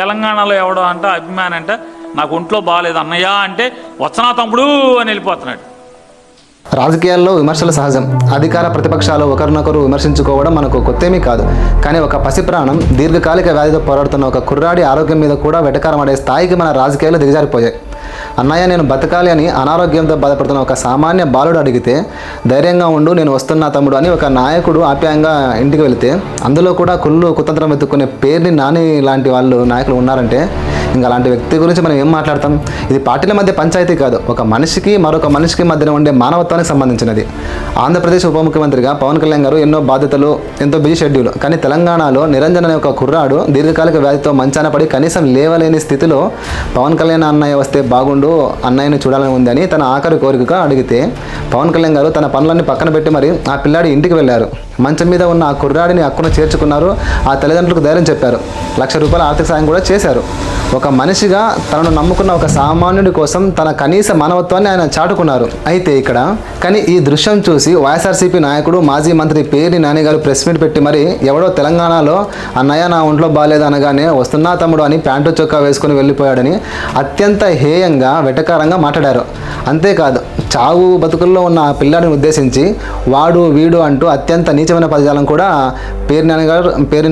తెలంగాణలో ఎవడో అంట అభిమాని అంట నాకు ఒంట్లో బాగాలేదు అన్నయ్య అంటే వచ్చనా తమ్ముడు అని వెళ్ళిపోతున్నాడు. రాజకీయాల్లో విమర్శలు సహజం. అధికార ప్రతిపక్షాలు ఒకరినొకరు విమర్శించుకోవడం మనకు కొత్తేమీ కాదు. కానీ ఒక పసిప్రాణం దీర్ఘకాలిక వ్యాధితో పోరాడుతున్న ఒక కుర్రాడి ఆరోగ్యం మీద కూడా వెటకారమడే స్థాయికి మన రాజకీయాలు దిగజారిపోయాయి. అన్నయ్య నేను బతకాలి అని అనారోగ్యంతో బాధపడుతున్న ఒక సామాన్య బాలుడు అడిగితే ధైర్యంగా ఉండు నేను వస్తున్నా తమ్ముడు అని ఒక నాయకుడు ఆప్యాయంగా ఇంటికి వెళితే, అందులో కూడా కుతంత్రం వెతుక్కునే పేరుని నాని లాంటి వాళ్ళు నాయకులు ఉన్నారంటే ఇంకా అలాంటి వ్యక్తి గురించి మనం ఏం మాట్లాడతాం? ఇది పార్టీల మధ్య పంచాయతీ కాదు, ఒక మనిషికి మరొక మనిషికి మధ్యన ఉండే మానవత్వానికి సంబంధించినది. ఆంధ్రప్రదేశ్ ఉప ముఖ్యమంత్రిగా పవన్ కళ్యాణ్ గారు ఎన్నో బాధ్యతలు, ఎంతో బిజీ షెడ్యూల్. కానీ తెలంగాణలో నిరంజన్ అనే ఒక కుర్రాడు దీర్ఘకాలిక వ్యాధితో మంచాన పడి కనీసం లేవలేని స్థితిలో పవన్ కళ్యాణ్ అన్నయ్య వస్తే బాగుండు, అన్నయ్యని చూడాలని ఉందని తన ఆఖరి కోరికగా అడిగితే పవన్ కళ్యాణ్ గారు తన పనులన్నీ పక్కన పెట్టి మరి ఆ పిల్లాడి ఇంటికి వెళ్ళారు. మంచం మీద ఉన్న ఆ కుర్రాడిని అక్కున చేర్చుకున్నారు. ఆ తల్లిదండ్రులకు ధైర్యం చెప్పారు. ₹1,00,000 ఆర్థిక సాయం కూడా చేశారు. ఒక మనిషిగా తనను నమ్ముకున్న ఒక సామాన్యుడి కోసం తన కనీస మానవత్వాన్ని ఆయన చాటుకున్నారు. అయితే కానీ ఈ దృశ్యం చూసి వైఎస్ఆర్సీపీ నాయకుడు మాజీ మంత్రి పేర్ని నాని గారు ప్రెస్ మీట్ పెట్టి మరి ఎవడో తెలంగాణలో అన్నయ్య నా ఒంట్లో బాగాలేదు అనగానే వస్తున్నా తమ్ముడు అని ప్యాంటు చొక్కా వేసుకుని వెళ్ళిపోయాడని అత్యంత హేయంగా వెటకారంగా మాట్లాడారు. అంతేకాదు చావు బతుకుల్లో ఉన్న ఆ పిల్లాడిని ఉద్దేశించి వాడు వీడు అంటూ అత్యంత నీచమైన పదజాలం కూడా పేర్ని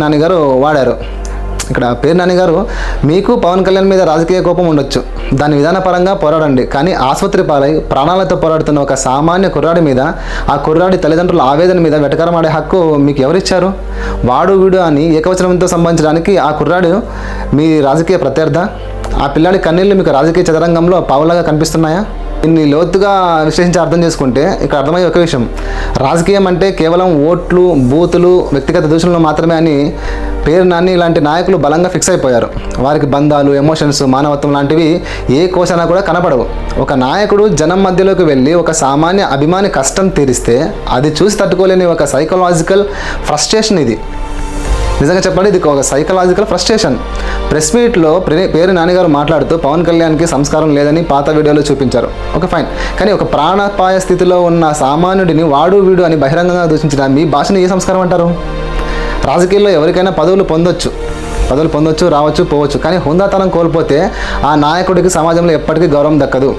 నాని గారు వాడారు. ఇక్కడ పేర్ని నాని గారు, మీకు పవన్ కళ్యాణ్ మీద రాజకీయ కోపం ఉండొచ్చు, దాని విధానపరంగా పోరాడండి. కానీ ఆసుపత్రి పాలై ప్రాణాలతో పోరాడుతున్న ఒక సామాన్య కుర్రాడి మీద, ఆ కుర్రాడి తల్లిదండ్రుల ఆవేదన మీద వెటకారం ఆడే హక్కు మీకు ఎవరిచ్చారు? వాడు వీడు అని ఏకవచనంతో సంబంధించడానికి ఆ కుర్రాడు మీ రాజకీయ ప్రత్యర్థ? ఆ పిల్లాడి కన్నీళ్ళు మీకు రాజకీయ చదరంగంలో పావులాగా కనిపిస్తున్నాయా? ఇన్ని లోతుగా విశ్లేషించి అర్థం చేసుకుంటే ఇక్కడ అర్థమయ్యే ఒక విషయం, రాజకీయం అంటే కేవలం ఓట్లు, బూతులు, వ్యక్తిగత దూషణలు మాత్రమే అని పేర్ని నాని ఇలాంటి నాయకులు బలంగా ఫిక్స్ అయిపోయారు. వారికి బంధాలు, ఎమోషన్స్, మానవత్వం లాంటివి ఏ కోసైనా కూడా కనపడవు. ఒక నాయకుడు జనం మధ్యలోకి వెళ్ళి ఒక సామాన్య అభిమాని కష్టం తీరిస్తే అది చూసి తట్టుకోలేని ఒక సైకలాజికల్ ఫ్రస్ట్రేషన్ ఇది. నిజంగా చెప్పండి, ఇది ఒక సైకలాజికల్ ఫ్రస్ట్రేషన్. ప్రెస్ మీట్లో పేర్ని నాని గారు మాట్లాడుతూ పవన్ కళ్యాణ్కి సంస్కారం లేదని పాత వీడియోలో చూపించారు. ఓకే ఫైన్, కానీ ఒక ప్రాణాపాయ స్థితిలో ఉన్న సామాన్యుడిని వాడు వీడు అని బహిరంగంగా దూషించిన మీ భాషను ఏ సంస్కారం అంటారు? రాజకీయాల్లో ఎవరికైనా పదవులు పొందొచ్చు, రావచ్చు, పోవచ్చు. కానీ హుందాతనం కోల్పోతే ఆ నాయకుడికి సమాజంలో ఎప్పటికీ గౌరవం దక్కదు.